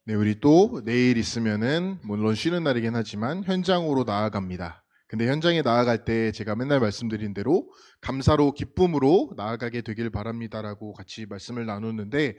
네, 우리 또 내일 있으면은 물론 쉬는 날이긴 하지만 현장으로 나아갑니다. 근데 현장에 나아갈 때 제가 맨날 말씀드린 대로 감사로 기쁨으로 나아가게 되길 바랍니다라고 같이 말씀을 나누는데,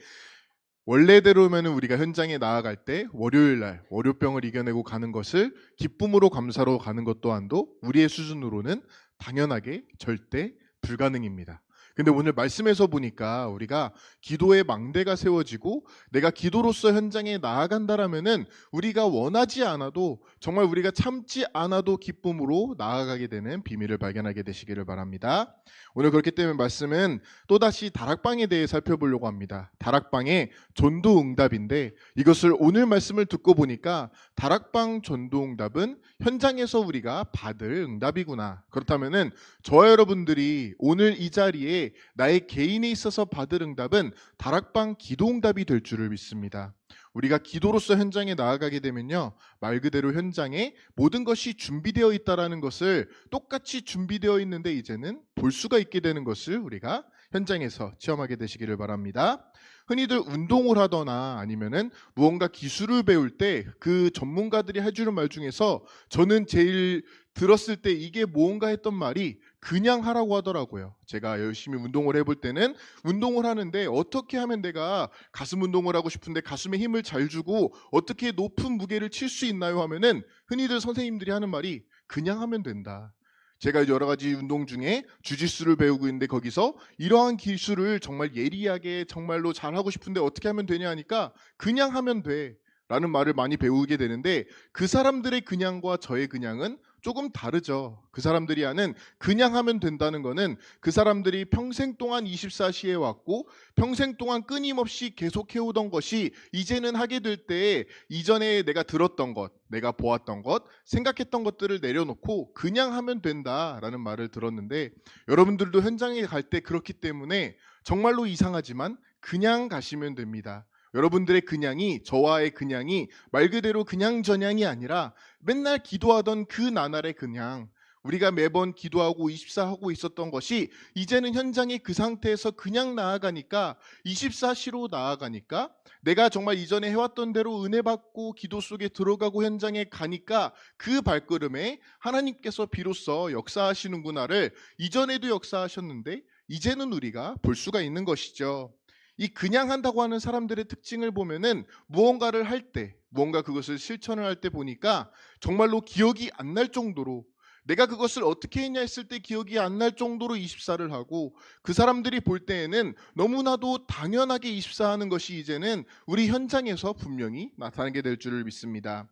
원래대로면은 우리가 현장에 나아갈 때 월요일 날 월요병을 이겨내고 가는 것을 기쁨으로 감사로 가는 것 또한도 우리의 수준으로는 당연하게 절대 불가능입니다. 근데 오늘 말씀에서 보니까 우리가 기도의 망대가 세워지고 내가 기도로서 현장에 나아간다라면은 우리가 원하지 않아도, 정말 우리가 참지 않아도 기쁨으로 나아가게 되는 비밀을 발견하게 되시기를 바랍니다. 오늘 그렇기 때문에 말씀은 또다시 다락방에 대해 살펴보려고 합니다. 다락방의 전도응답인데, 이것을 오늘 말씀을 듣고 보니까 다락방 전도응답은 현장에서 우리가 받을 응답이구나. 그렇다면은 저와 여러분들이 오늘 이 자리에 나의 개인에 있어서 받을 응답은 다락방 기도응답이 될 줄을 믿습니다. 우리가 기도로서 현장에 나아가게 되면요, 말 그대로 현장에 모든 것이 준비되어 있다라는 것을, 똑같이 준비되어 있는데 이제는 볼 수가 있게 되는 것을 우리가 현장에서 체험하게 되시기를 바랍니다. 흔히들 운동을 하거나 아니면은 무언가 기술을 배울 때 그 전문가들이 해주는 말 중에서 저는 제일 들었을 때 이게 무언가 했던 말이 그냥 하라고 하더라고요. 제가 열심히 운동을 해볼 때는 운동을 하는데 어떻게 하면 내가 가슴 운동을 하고 싶은데 가슴에 힘을 잘 주고 어떻게 높은 무게를 칠 수 있나요 하면은 흔히들 선생님들이 하는 말이 그냥 하면 된다. 제가 여러 가지 운동 중에 주짓수를 배우고 있는데 거기서 이러한 기술을 정말 예리하게 정말로 잘하고 싶은데 어떻게 하면 되냐 하니까 그냥 하면 돼 라는 말을 많이 배우게 되는데, 그 사람들의 그냥과 저의 그냥은 조금 다르죠. 그 사람들이 하는 그냥 하면 된다는 거는 그 사람들이 평생 동안 24시에 왔고 평생 동안 끊임없이 계속 해오던 것이 이제는 하게 될 때 이전에 내가 들었던 것, 내가 보았던 것, 생각했던 것들을 내려놓고 그냥 하면 된다라는 말을 들었는데, 여러분들도 현장에 갈 때 그렇기 때문에 정말로 이상하지만 그냥 가시면 됩니다. 여러분들의 그냥이, 저와의 그냥이 말 그대로 그냥 저냥이 아니라 맨날 기도하던 그 나날의 그냥, 우리가 매번 기도하고 24하고 있었던 것이 이제는 현장에 그 상태에서 그냥 나아가니까, 24시로 나아가니까, 내가 정말 이전에 해왔던 대로 은혜 받고 기도 속에 들어가고 현장에 가니까 그 발걸음에 하나님께서 비로소 역사하시는구나를, 이전에도 역사하셨는데 이제는 우리가 볼 수가 있는 것이죠. 이 그냥 한다고 하는 사람들의 특징을 보면은 무언가를 할 때, 무언가 그것을 실천을 할 때 보니까 정말로 기억이 안 날 정도로, 내가 그것을 어떻게 했냐 했을 때 기억이 안 날 정도로 24를 하고, 그 사람들이 볼 때에는 너무나도 당연하게 24하는 것이 이제는 우리 현장에서 분명히 나타나게 될 줄을 믿습니다.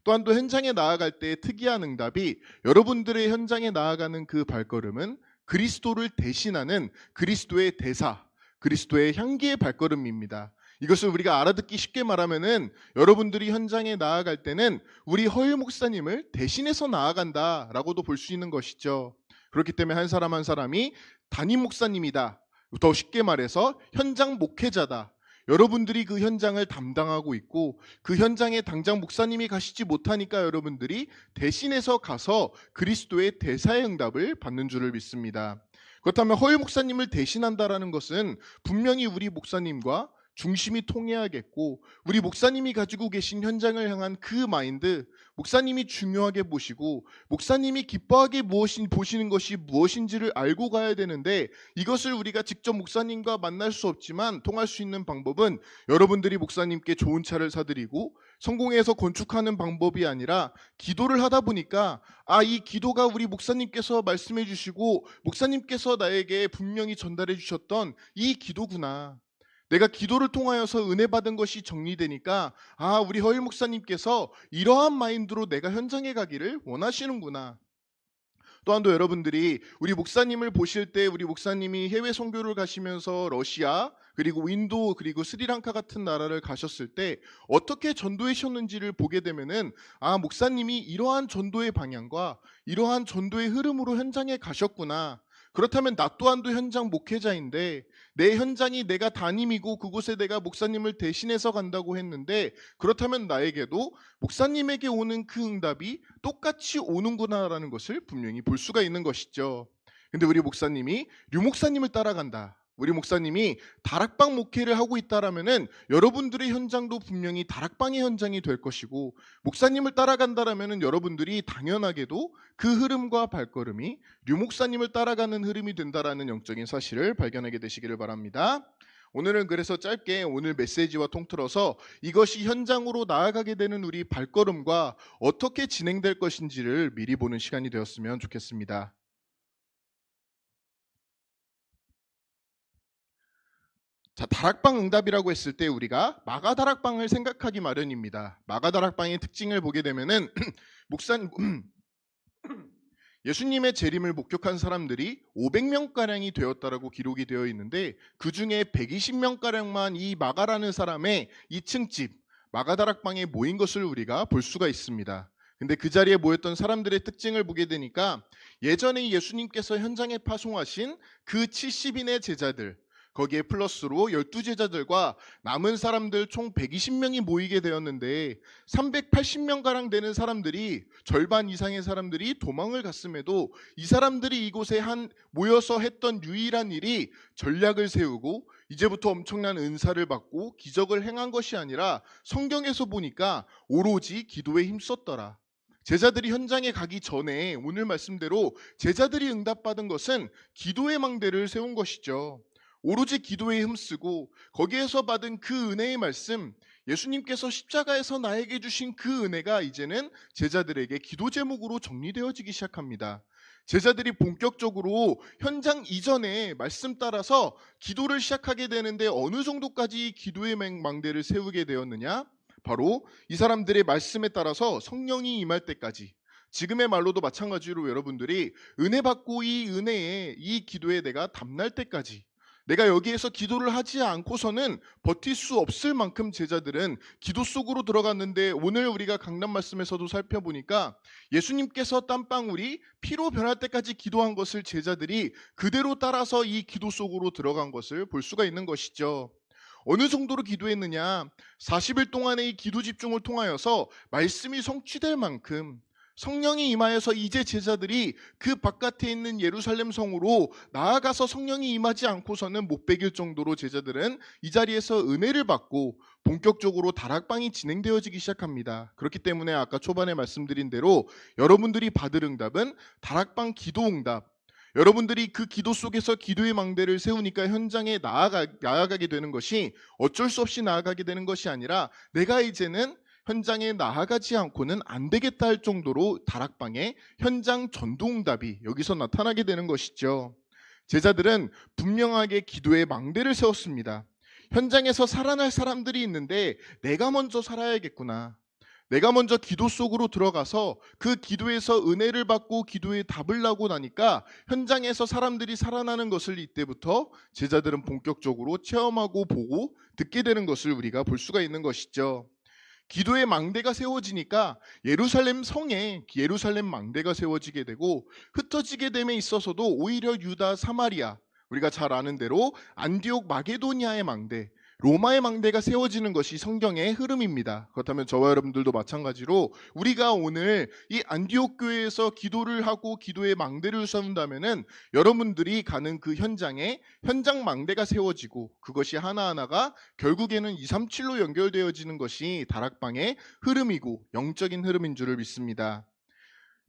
또한 또 현장에 나아갈 때 특이한 응답이, 여러분들의 현장에 나아가는 그 발걸음은 그리스도를 대신하는 그리스도의 대사, 그리스도의 향기의 발걸음입니다. 이것을 우리가 알아듣기 쉽게 말하면은, 여러분들이 현장에 나아갈 때는 우리 허일 목사님을 대신해서 나아간다라고도 볼 수 있는 것이죠. 그렇기 때문에 한 사람 한 사람이 담임 목사님이다, 더 쉽게 말해서 현장 목회자다, 여러분들이 그 현장을 담당하고 있고 그 현장에 당장 목사님이 가시지 못하니까 여러분들이 대신해서 가서 그리스도의 대사의 응답을 받는 줄을 믿습니다. 그렇다면 허일 목사님을 대신한다라는 것은 분명히 우리 목사님과 중심이 통해야겠고, 우리 목사님이 가지고 계신 현장을 향한 그 마인드, 목사님이 중요하게 보시고 목사님이 기뻐하게 보시는 것이 무엇인지를 알고 가야 되는데, 이것을 우리가 직접 목사님과 만날 수 없지만 통할 수 있는 방법은 여러분들이 목사님께 좋은 차를 사드리고 성공해서 건축하는 방법이 아니라, 기도를 하다 보니까 이 기도가 우리 목사님께서 말씀해 주시고 목사님께서 나에게 분명히 전달해 주셨던 이 기도구나. 내가 기도를 통하여서 은혜 받은 것이 정리되니까 우리 허일 목사님께서 이러한 마인드로 내가 현장에 가기를 원하시는구나. 또한 또 여러분들이 우리 목사님을 보실 때, 우리 목사님이 해외 선교를 가시면서 러시아 그리고 인도 그리고 스리랑카 같은 나라를 가셨을 때 어떻게 전도하셨는지를 보게 되면은, 목사님이 이러한 전도의 방향과 이러한 전도의 흐름으로 현장에 가셨구나. 그렇다면 나 또한도 현장 목회자인데, 내 현장이 내가 담임이고 그곳에 내가 목사님을 대신해서 간다고 했는데, 그렇다면 나에게도 목사님에게 오는 그 응답이 똑같이 오는구나라는 것을 분명히 볼 수가 있는 것이죠. 근데 우리 목사님이 류 목사님을 따라간다, 우리 목사님이 다락방 목회를 하고 있다라면은 여러분들의 현장도 분명히 다락방의 현장이 될 것이고, 목사님을 따라간다라면은 여러분들이 당연하게도 그 흐름과 발걸음이 류 목사님을 따라가는 흐름이 된다라는 영적인 사실을 발견하게 되시기를 바랍니다. 오늘은 그래서 짧게 오늘 메시지와 통틀어서 이것이 현장으로 나아가게 되는 우리 발걸음과 어떻게 진행될 것인지를 미리 보는 시간이 되었으면 좋겠습니다. 자, 다락방 응답이라고 했을 때 우리가 마가다락방을 생각하기 마련입니다. 마가다락방의 특징을 보게 되면은 목사님 예수님의 재림을 목격한 사람들이 500명가량이 되었다라고 기록이 되어 있는데, 그 중에 120명가량만 이 마가라는 사람의 2층 집 마가다락방에 모인 것을 우리가 볼 수가 있습니다. 근데 그 자리에 모였던 사람들의 특징을 보게 되니까 예전에 예수님께서 현장에 파송하신 그 70인의 제자들, 거기에 플러스로 12제자들과 남은 사람들 총 120명이 모이게 되었는데, 380명가량 되는 사람들이, 절반 이상의 사람들이 도망을 갔음에도 이 사람들이 이곳에 모여서 했던 유일한 일이 전략을 세우고 이제부터 엄청난 은사를 받고 기적을 행한 것이 아니라, 성경에서 보니까 오로지 기도에 힘썼더라. 제자들이 현장에 가기 전에 오늘 말씀대로 제자들이 응답받은 것은 기도의 망대를 세운 것이죠. 오로지 기도에 힘쓰고 거기에서 받은 그 은혜의 말씀, 예수님께서 십자가에서 나에게 주신 그 은혜가 이제는 제자들에게 기도 제목으로 정리되어지기 시작합니다. 제자들이 본격적으로 현장 이전에 말씀 따라서 기도를 시작하게 되는데, 어느 정도까지 기도의 망대를 세우게 되었느냐? 바로 이 사람들의 말씀에 따라서 성령이 임할 때까지, 지금의 말로도 마찬가지로 여러분들이 은혜 받고 이 은혜에, 이 기도에 내가 담날 때까지, 내가 여기에서 기도를 하지 않고서는 버틸 수 없을 만큼 제자들은 기도 속으로 들어갔는데, 오늘 우리가 강단 말씀에서도 살펴보니까 예수님께서 땀방울이 피로 변할 때까지 기도한 것을 제자들이 그대로 따라서 이 기도 속으로 들어간 것을 볼 수가 있는 것이죠. 어느 정도로 기도했느냐? 40일 동안의 이 기도 집중을 통하여서 말씀이 성취될 만큼 성령이 임하여서 이제 제자들이 그 바깥에 있는 예루살렘 성으로 나아가서 성령이 임하지 않고서는 못 베길 정도로 제자들은 이 자리에서 은혜를 받고 본격적으로 다락방이 진행되어지기 시작합니다. 그렇기 때문에 아까 초반에 말씀드린 대로 여러분들이 받을 응답은 다락방 기도 응답, 여러분들이 그 기도 속에서 기도의 망대를 세우니까 현장에 나아가게 되는 것이 어쩔 수 없이 나아가게 되는 것이 아니라, 내가 이제는 현장에 나아가지 않고는 안 되겠다 할 정도로 다락방의 현장 전도응답이 여기서 나타나게 되는 것이죠. 제자들은 분명하게 기도의 망대를 세웠습니다. 현장에서 살아날 사람들이 있는데 내가 먼저 살아야겠구나. 내가 먼저 기도 속으로 들어가서 그 기도에서 은혜를 받고 기도에 답을 나고 나니까 현장에서 사람들이 살아나는 것을 이때부터 제자들은 본격적으로 체험하고 보고 듣게 되는 것을 우리가 볼 수가 있는 것이죠. 기도의 망대가 세워지니까 예루살렘 성에 예루살렘 망대가 세워지게 되고, 흩어지게 됨에 있어서도 오히려 유다, 사마리아, 우리가 잘 아는 대로 안디옥 마게도니아의 망대, 로마의 망대가 세워지는 것이 성경의 흐름입니다. 그렇다면 저와 여러분들도 마찬가지로 우리가 오늘 이 안디옥 교회에서 기도를 하고 기도의 망대를 세운다면은 여러분들이 가는 그 현장에 현장 망대가 세워지고, 그것이 하나하나가 결국에는 237로 연결되어지는 것이 다락방의 흐름이고 영적인 흐름인 줄을 믿습니다.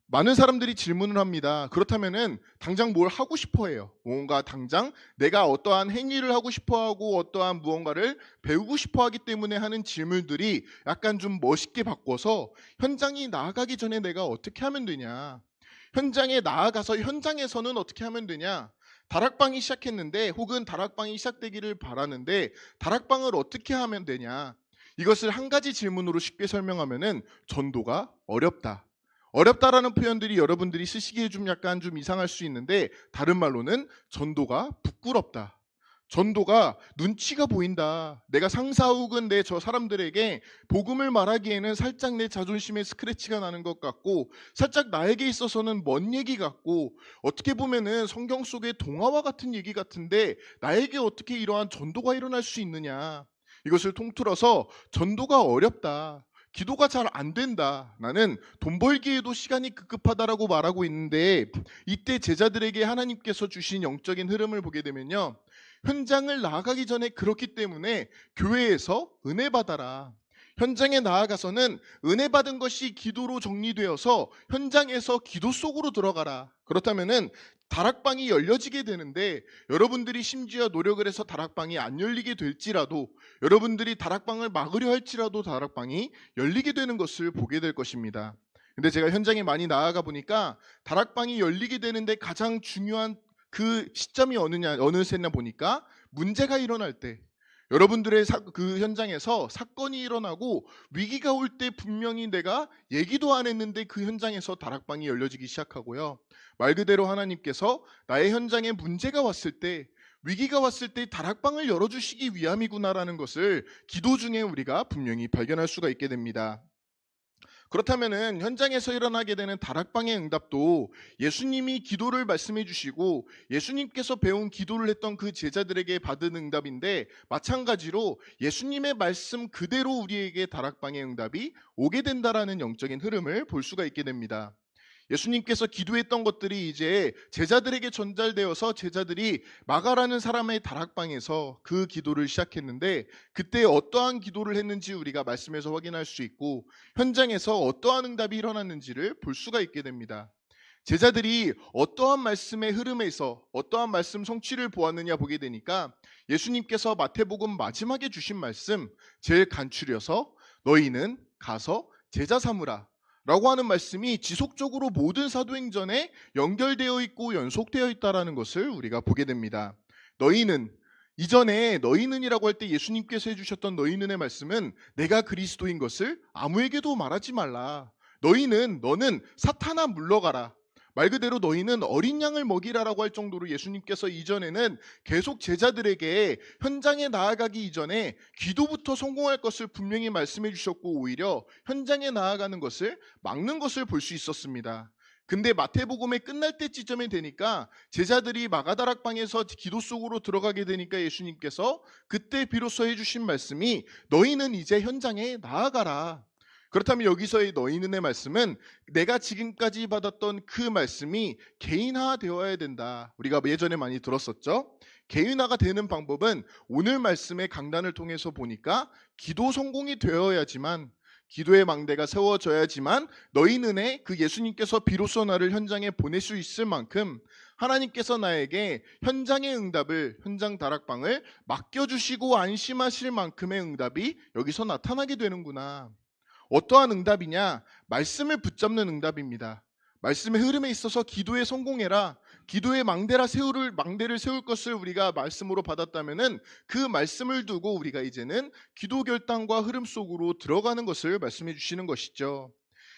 많은 사람들이 질문을 합니다. 그렇다면은 당장 뭘 하고 싶어 해요. 뭔가 당장 내가 어떠한 행위를 하고 싶어 하고 어떠한 무언가를 배우고 싶어 하기 때문에 하는 질문들이 약간 좀 멋있게 바꿔서, 현장이 나아가기 전에 내가 어떻게 하면 되냐? 현장에 나아가서 현장에서는 어떻게 하면 되냐? 다락방이 시작했는데, 혹은 다락방이 시작되기를 바라는데 다락방을 어떻게 하면 되냐? 이것을 한 가지 질문으로 쉽게 설명하면은 전도가 어렵다. 어렵다라는 표현들이 여러분들이 쓰시기에 좀 약간 좀 이상할 수 있는데, 다른 말로는 전도가 부끄럽다. 전도가 눈치가 보인다. 내가 상사 혹은 내 저 사람들에게 복음을 말하기에는 살짝 내 자존심에 스크래치가 나는 것 같고, 살짝 나에게 있어서는 먼 얘기 같고, 어떻게 보면은 성경 속의 동화와 같은 얘기 같은데 나에게 어떻게 이러한 전도가 일어날 수 있느냐. 이것을 통틀어서 전도가 어렵다. 기도가 잘 안 된다. 나는 돈 벌기에도 시간이 급급하다라고 말하고 있는데 이때 제자들에게 하나님께서 주신 영적인 흐름을 보게 되면요. 현장을 나아가기 전에 그렇기 때문에 교회에서 은혜 받아라. 현장에 나아가서는 은혜 받은 것이 기도로 정리되어서 현장에서 기도 속으로 들어가라. 그렇다면은 다락방이 열려지게 되는데 여러분들이 심지어 노력을 해서 다락방이 안 열리게 될지라도 여러분들이 다락방을 막으려 할지라도 다락방이 열리게 되는 것을 보게 될 것입니다. 근데 제가 현장에 많이 나아가 보니까 다락방이 열리게 되는데 가장 중요한 그 시점이 어느 새냐 보니까 문제가 일어날 때 여러분들의 그 현장에서 사건이 일어나고 위기가 올 때 분명히 내가 얘기도 안 했는데 그 현장에서 다락방이 열려지기 시작하고요. 말 그대로 하나님께서 나의 현장에 문제가 왔을 때 위기가 왔을 때 다락방을 열어주시기 위함이구나라는 것을 기도 중에 우리가 분명히 발견할 수가 있게 됩니다. 그렇다면은 현장에서 일어나게 되는 다락방의 응답도 예수님이 기도를 말씀해 주시고 예수님께서 배운 기도를 했던 그 제자들에게 받은 응답인데 마찬가지로 예수님의 말씀 그대로 우리에게 다락방의 응답이 오게 된다라는 영적인 흐름을 볼 수가 있게 됩니다. 예수님께서 기도했던 것들이 이제 제자들에게 전달되어서 제자들이 마가라는 사람의 다락방에서 그 기도를 시작했는데 그때 어떠한 기도를 했는지 우리가 말씀에서 확인할 수 있고 현장에서 어떠한 응답이 일어났는지를 볼 수가 있게 됩니다. 제자들이 어떠한 말씀의 흐름에서 어떠한 말씀 성취를 보았느냐 보게 되니까 예수님께서 마태복음 마지막에 주신 말씀 제일 간추려서 너희는 가서 제자 삼으라 라고 하는 말씀이 지속적으로 모든 사도행전에 연결되어 있고 연속되어 있다는 것을 우리가 보게 됩니다. 너희는 이전에 너희는이라고 할 때 예수님께서 해주셨던 너희는의 말씀은 내가 그리스도인 것을 아무에게도 말하지 말라. 너는 사탄아 물러가라. 말 그대로 너희는 어린 양을 먹이라라고 할 정도로 예수님께서 이전에는 계속 제자들에게 현장에 나아가기 이전에 기도부터 성공할 것을 분명히 말씀해 주셨고 오히려 현장에 나아가는 것을 막는 것을 볼 수 있었습니다. 근데 마태복음의 끝날 때 지점이 되니까 제자들이 마가다락방에서 기도 속으로 들어가게 되니까 예수님께서 그때 비로소 해주신 말씀이 너희는 이제 현장에 나아가라. 그렇다면 여기서의 너희는의 말씀은 내가 지금까지 받았던 그 말씀이 개인화되어야 된다. 우리가 예전에 많이 들었었죠. 개인화가 되는 방법은 오늘 말씀의 강단을 통해서 보니까 기도 성공이 되어야지만 기도의 망대가 세워져야지만 너희는의 그 예수님께서 비로소 나를 현장에 보낼 수 있을 만큼 하나님께서 나에게 현장의 응답을 현장 다락방을 맡겨주시고 안심하실 만큼의 응답이 여기서 나타나게 되는구나. 어떠한 응답이냐? 말씀을 붙잡는 응답입니다. 말씀의 흐름에 있어서 기도에 성공해라. 기도의 망대를 세울 것을 우리가 말씀으로 받았다면은 그 말씀을 두고 우리가 이제는 기도 결단과 흐름 속으로 들어가는 것을 말씀해 주시는 것이죠.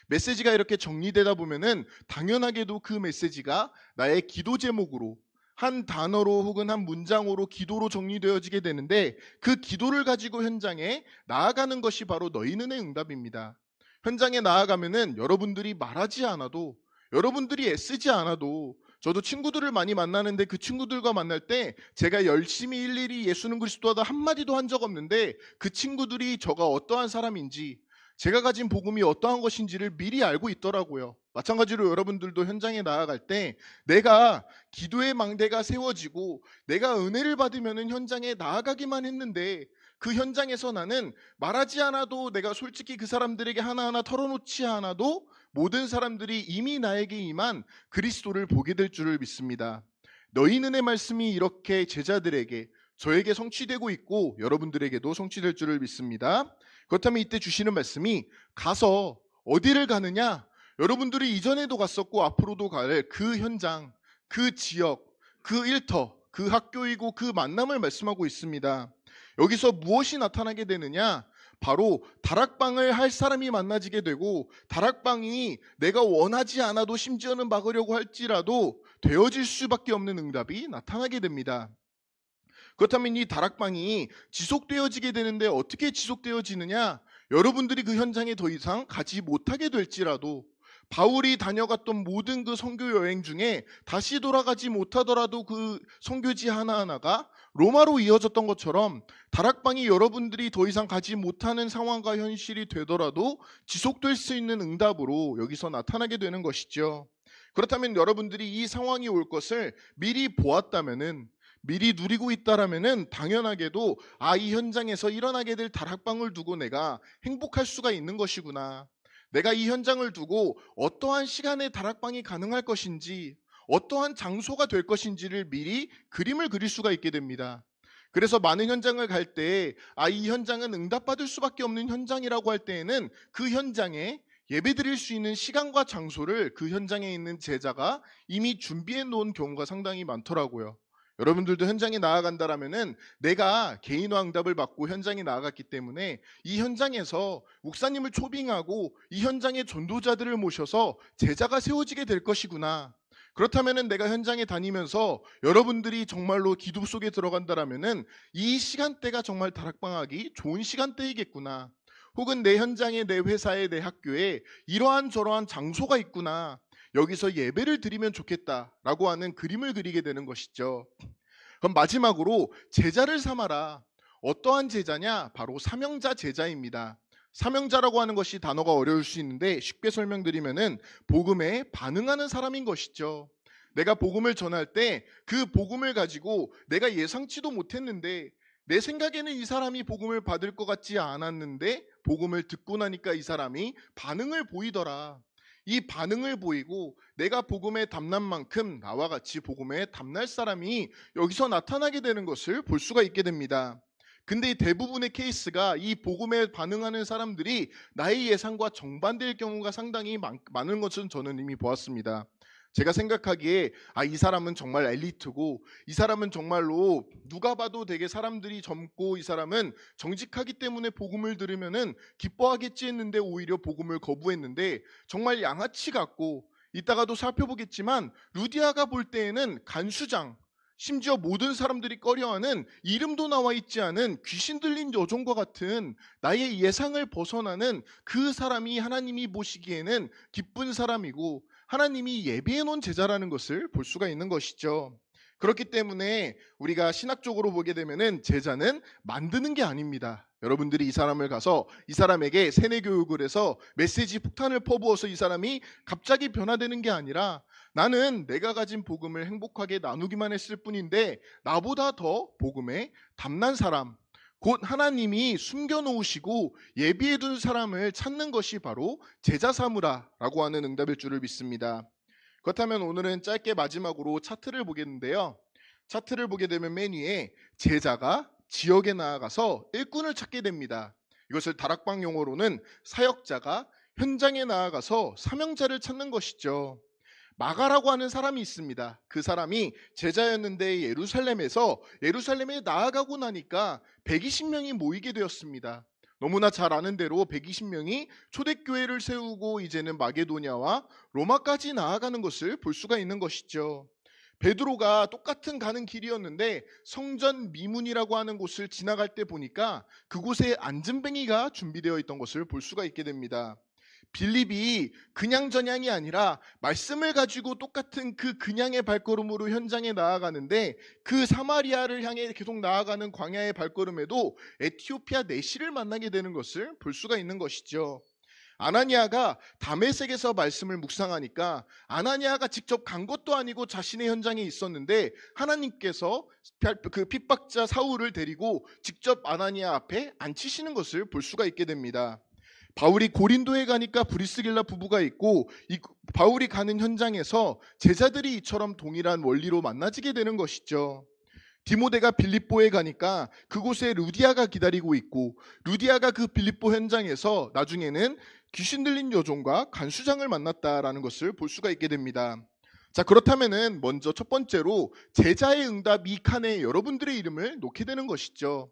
메시지가 이렇게 정리되다 보면은 당연하게도 그 메시지가 나의 기도 제목으로 한 단어로 혹은 한 문장으로 기도로 정리되어지게 되는데 그 기도를 가지고 현장에 나아가는 것이 바로 너희는의 응답입니다. 현장에 나아가면은 여러분들이 말하지 않아도 여러분들이 애쓰지 않아도 저도 친구들을 많이 만나는데 그 친구들과 만날 때 제가 열심히 일일이 예수는 그리스도하다 한마디도 한 적 없는데 그 친구들이 저가 어떠한 사람인지 제가 가진 복음이 어떠한 것인지를 미리 알고 있더라고요. 마찬가지로 여러분들도 현장에 나아갈 때 내가 기도의 망대가 세워지고 내가 은혜를 받으면 현장에 나아가기만 했는데 그 현장에서 나는 말하지 않아도 내가 솔직히 그 사람들에게 하나하나 털어놓지 않아도 모든 사람들이 이미 나에게 임한 그리스도를 보게 될 줄을 믿습니다. 너희는의 말씀이 이렇게 제자들에게 저에게 성취되고 있고 여러분들에게도 성취될 줄을 믿습니다. 그렇다면 이때 주시는 말씀이 가서 어디를 가느냐? 여러분들이 이전에도 갔었고 앞으로도 갈 그 현장, 그 지역, 그 일터, 그 학교이고 그 만남을 말씀하고 있습니다. 여기서 무엇이 나타나게 되느냐? 바로 다락방을 할 사람이 만나지게 되고 다락방이 내가 원하지 않아도 심지어는 막으려고 할지라도 되어질 수밖에 없는 응답이 나타나게 됩니다. 그렇다면 이 다락방이 지속되어지게 되는데 어떻게 지속되어지느냐? 여러분들이 그 현장에 더 이상 가지 못하게 될지라도 바울이 다녀갔던 모든 그 선교 여행 중에 다시 돌아가지 못하더라도 그 선교지 하나하나가 로마로 이어졌던 것처럼 다락방이 여러분들이 더 이상 가지 못하는 상황과 현실이 되더라도 지속될 수 있는 응답으로 여기서 나타나게 되는 것이죠. 그렇다면 여러분들이 이 상황이 올 것을 미리 보았다면은, 미리 누리고 있다라면은 당연하게도 이 현장에서 일어나게 될 다락방을 두고 내가 행복할 수가 있는 것이구나. 내가 이 현장을 두고 어떠한 시간에 다락방이 가능할 것인지, 어떠한 장소가 될 것인지를 미리 그림을 그릴 수가 있게 됩니다. 그래서 많은 현장을 갈 때, 이 현장은 응답받을 수밖에 없는 현장이라고 할 때에는 그 현장에 예배 드릴 수 있는 시간과 장소를 그 현장에 있는 제자가 이미 준비해 놓은 경우가 상당히 많더라고요. 여러분들도 현장에 나아간다라면은 내가 개인화 응답을 받고 현장에 나아갔기 때문에 이 현장에서 목사님을 초빙하고 이 현장의 전도자들을 모셔서 제자가 세워지게 될 것이구나. 그렇다면은 내가 현장에 다니면서 여러분들이 정말로 기도 속에 들어간다라면은 이 시간대가 정말 다락방하기 좋은 시간대이겠구나. 혹은 내 현장에, 내 회사에, 내 학교에 이러한 저러한 장소가 있구나. 여기서 예배를 드리면 좋겠다라고 하는 그림을 그리게 되는 것이죠. 그럼 마지막으로 제자를 삼아라. 어떠한 제자냐? 바로 사명자 제자입니다. 사명자라고 하는 것이 단어가 어려울 수 있는데 쉽게 설명드리면은 복음에 반응하는 사람인 것이죠. 내가 복음을 전할 때 그 복음을 가지고 내가 예상치도 못했는데, 내 생각에는 이 사람이 복음을 받을 것 같지 않았는데 복음을 듣고 나니까 이 사람이 반응을 보이더라. 이 반응을 보이고 내가 복음에 담난 만큼 나와 같이 복음에 담날 사람이 여기서 나타나게 되는 것을 볼 수가 있게 됩니다. 근데 대부분의 케이스가 이 복음에 반응하는 사람들이 나의 예상과 정반대일 경우가 상당히 많은 것은 저는 이미 보았습니다. 제가 생각하기에 이 사람은 정말 엘리트고, 이 사람은 정말로 누가 봐도 되게 사람들이 젊고, 이 사람은 정직하기 때문에 복음을 들으면은 기뻐하겠지 했는데 오히려 복음을 거부했는데 정말 양아치 같고, 이따가도 살펴보겠지만 루디아가 볼 때에는 간수장, 심지어 모든 사람들이 꺼려하는, 이름도 나와 있지 않은 귀신 들린 여종과 같은 나의 예상을 벗어나는 그 사람이 하나님이 보시기에는 기쁜 사람이고 하나님이 예비해 놓은 제자라는 것을 볼 수가 있는 것이죠. 그렇기 때문에 우리가 신학적으로 보게 되면은 제자는 만드는 게 아닙니다. 여러분들이 이 사람을 가서 이 사람에게 세뇌 교육을 해서 메시지 폭탄을 퍼부어서 이 사람이 갑자기 변화되는 게 아니라, 나는 내가 가진 복음을 행복하게 나누기만 했을 뿐인데 나보다 더 복음에 담난 사람, 곧 하나님이 숨겨놓으시고 예비해둔 사람을 찾는 것이 바로 제자 삼으라라고 하는 응답일 줄을 믿습니다. 그렇다면 오늘은 짧게 마지막으로 차트를 보겠는데요. 차트를 보게 되면 맨 위에 제자가 지역에 나아가서 일꾼을 찾게 됩니다. 이것을 다락방 용어로는 사역자가 현장에 나아가서 사명자를 찾는 것이죠. 마가라고 하는 사람이 있습니다. 그 사람이 제자였는데 예루살렘에 나아가고 나니까 120명이 모이게 되었습니다. 너무나 잘 아는 대로 120명이 초대교회를 세우고 이제는 마게도냐와 로마까지 나아가는 것을 볼 수가 있는 것이죠. 베드로가 똑같은 가는 길이었는데 성전 미문이라고 하는 곳을 지나갈 때 보니까 그곳에 안전뱅이가 준비되어 있던 것을 볼 수가 있게 됩니다. 빌립이 그냥 저냥이 아니라 말씀을 가지고 똑같은 그 그냥의 발걸음으로 현장에 나아가는데, 그 사마리아를 향해 계속 나아가는 광야의 발걸음에도 에티오피아 내시를 만나게 되는 것을 볼 수가 있는 것이죠. 아나니아가 다메섹에서 말씀을 묵상하니까 아나니아가 직접 간 것도 아니고 자신의 현장에 있었는데 하나님께서 그 핍박자 사울을 데리고 직접 아나니아 앞에 앉히시는 것을 볼 수가 있게 됩니다. 바울이 고린도에 가니까 브리스길라 부부가 있고, 이 바울이 가는 현장에서 제자들이 이처럼 동일한 원리로 만나지게 되는 것이죠. 디모데가 빌립보에 가니까 그곳에 루디아가 기다리고 있고, 루디아가 그 빌립보 현장에서 나중에는 귀신 들린 여종과 간수장을 만났다라는 것을 볼 수가 있게 됩니다. 자, 그렇다면은 먼저 첫 번째로 제자의 응답 이 칸에 여러분들의 이름을 놓게 되는 것이죠.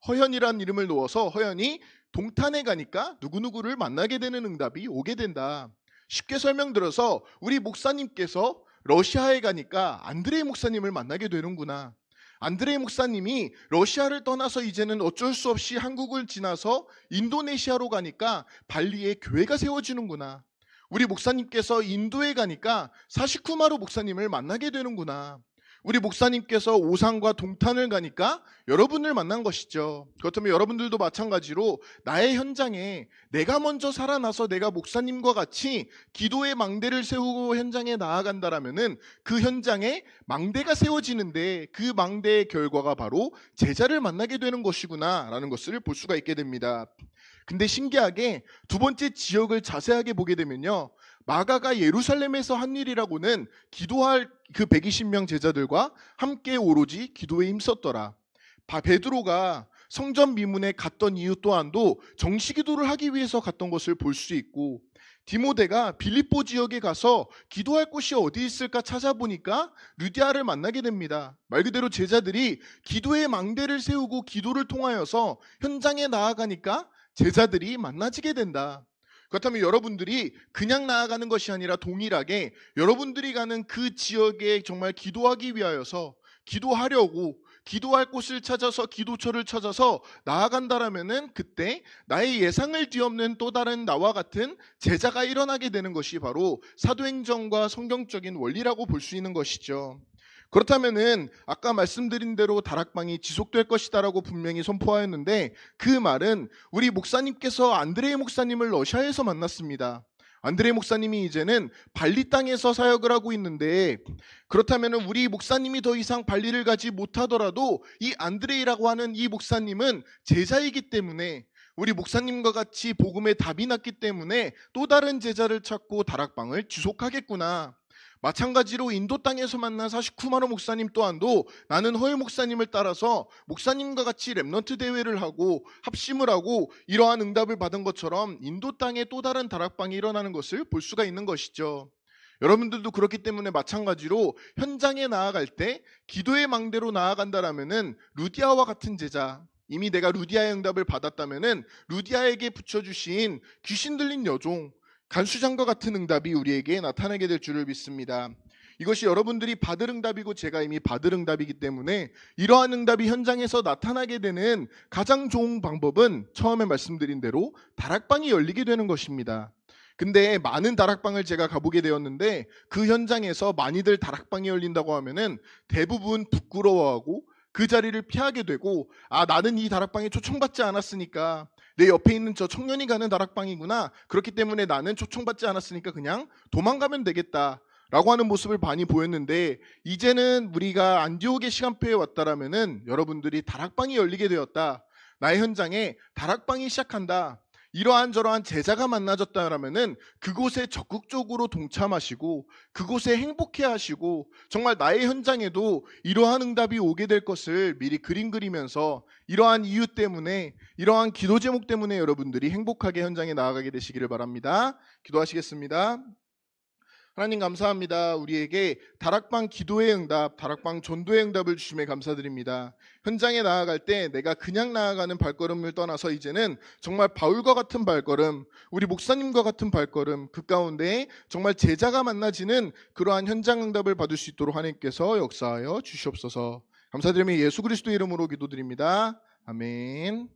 허연이라는 이름을 놓아서 허연이 동탄에 가니까 누구누구를 만나게 되는 응답이 오게 된다. 쉽게 설명드려서 우리 목사님께서 러시아에 가니까 안드레이 목사님을 만나게 되는구나. 안드레이 목사님이 러시아를 떠나서 이제는 어쩔 수 없이 한국을 지나서 인도네시아로 가니까 발리에 교회가 세워지는구나. 우리 목사님께서 인도에 가니까 사시쿠마루 목사님을 만나게 되는구나. 우리 목사님께서 오산과 동탄을 가니까 여러분을 만난 것이죠. 그렇다면 여러분들도 마찬가지로 나의 현장에 내가 먼저 살아나서 내가 목사님과 같이 기도의 망대를 세우고 현장에 나아간다라면은 그 현장에 망대가 세워지는데 그 망대의 결과가 바로 제자를 만나게 되는 것이구나라는 것을 볼 수가 있게 됩니다. 근데 신기하게 두 번째 지역을 자세하게 보게 되면요. 마가가 예루살렘에서 한 일이라고는 기도할 그 120명 제자들과 함께 오로지 기도에 힘썼더라. 베드로가 성전 미문에 갔던 이유 또한도 정시기도를 하기 위해서 갔던 것을 볼 수 있고, 디모데가 빌립보 지역에 가서 기도할 곳이 어디 있을까 찾아보니까 루디아를 만나게 됩니다. 말 그대로 제자들이 기도의 망대를 세우고 기도를 통하여서 현장에 나아가니까 제자들이 만나지게 된다. 그렇다면 여러분들이 그냥 나아가는 것이 아니라 동일하게 여러분들이 가는 그 지역에 정말 기도하기 위하여서 기도하려고 기도할 곳을 찾아서 기도처를 찾아서 나아간다라면은 그때 나의 예상을 뒤엎는 또 다른 나와 같은 제자가 일어나게 되는 것이 바로 사도행전과 성경적인 원리라고 볼 수 있는 것이죠. 그렇다면은 아까 말씀드린 대로 다락방이 지속될 것이다라고 분명히 선포하였는데, 그 말은 우리 목사님께서 안드레이 목사님을 러시아에서 만났습니다. 안드레이 목사님이 이제는 발리 땅에서 사역을 하고 있는데, 그렇다면은 우리 목사님이 더 이상 발리를 가지 못하더라도 이 안드레이라고 하는 이 목사님은 제자이기 때문에 우리 목사님과 같이 복음에 답이 났기 때문에 또 다른 제자를 찾고 다락방을 지속하겠구나. 마찬가지로 인도 땅에서 만난 사시쿠마르 목사님 또한도 나는 허일 목사님을 따라서 목사님과 같이 렘넌트 대회를 하고 합심을 하고 이러한 응답을 받은 것처럼 인도 땅에 또 다른 다락방이 일어나는 것을 볼 수가 있는 것이죠. 여러분들도 그렇기 때문에 마찬가지로 현장에 나아갈 때 기도의 망대로 나아간다라면은 루디아와 같은 제자, 이미 내가 루디아의 응답을 받았다면은 루디아에게 붙여주신 귀신 들린 여종 간수장과 같은 응답이 우리에게 나타나게 될 줄을 믿습니다. 이것이 여러분들이 받을 응답이고 제가 이미 받을 응답이기 때문에 이러한 응답이 현장에서 나타나게 되는 가장 좋은 방법은 처음에 말씀드린 대로 다락방이 열리게 되는 것입니다. 근데 많은 다락방을 제가 가보게 되었는데 그 현장에서 많이들 다락방이 열린다고 하면은 대부분 부끄러워하고 그 자리를 피하게 되고, 나는 이 다락방에 초청받지 않았으니까, 내 옆에 있는 저 청년이 가는 다락방이구나, 그렇기 때문에 나는 초청받지 않았으니까 그냥 도망가면 되겠다 라고 하는 모습을 많이 보였는데, 이제는 우리가 안디옥의 시간표에 왔다라면은 여러분들이 다락방이 열리게 되었다, 나의 현장에 다락방이 시작한다, 이러한 저러한 제자가 만나졌다라면은 그곳에 적극적으로 동참하시고 그곳에 행복해하시고 정말 나의 현장에도 이러한 응답이 오게 될 것을 미리 그림 그리면서 이러한 이유 때문에, 이러한 기도 제목 때문에 여러분들이 행복하게 현장에 나아가게 되시기를 바랍니다. 기도하시겠습니다. 하나님 감사합니다. 우리에게 다락방 기도의 응답, 다락방 전도의 응답을 주심에 감사드립니다. 현장에 나아갈 때 내가 그냥 나아가는 발걸음을 떠나서 이제는 정말 바울과 같은 발걸음, 우리 목사님과 같은 발걸음, 그 가운데 정말 제자가 만나지는 그러한 현장 응답을 받을 수 있도록 하나님께서 역사하여 주시옵소서. 감사드리며 예수 그리스도 이름으로 기도드립니다. 아멘.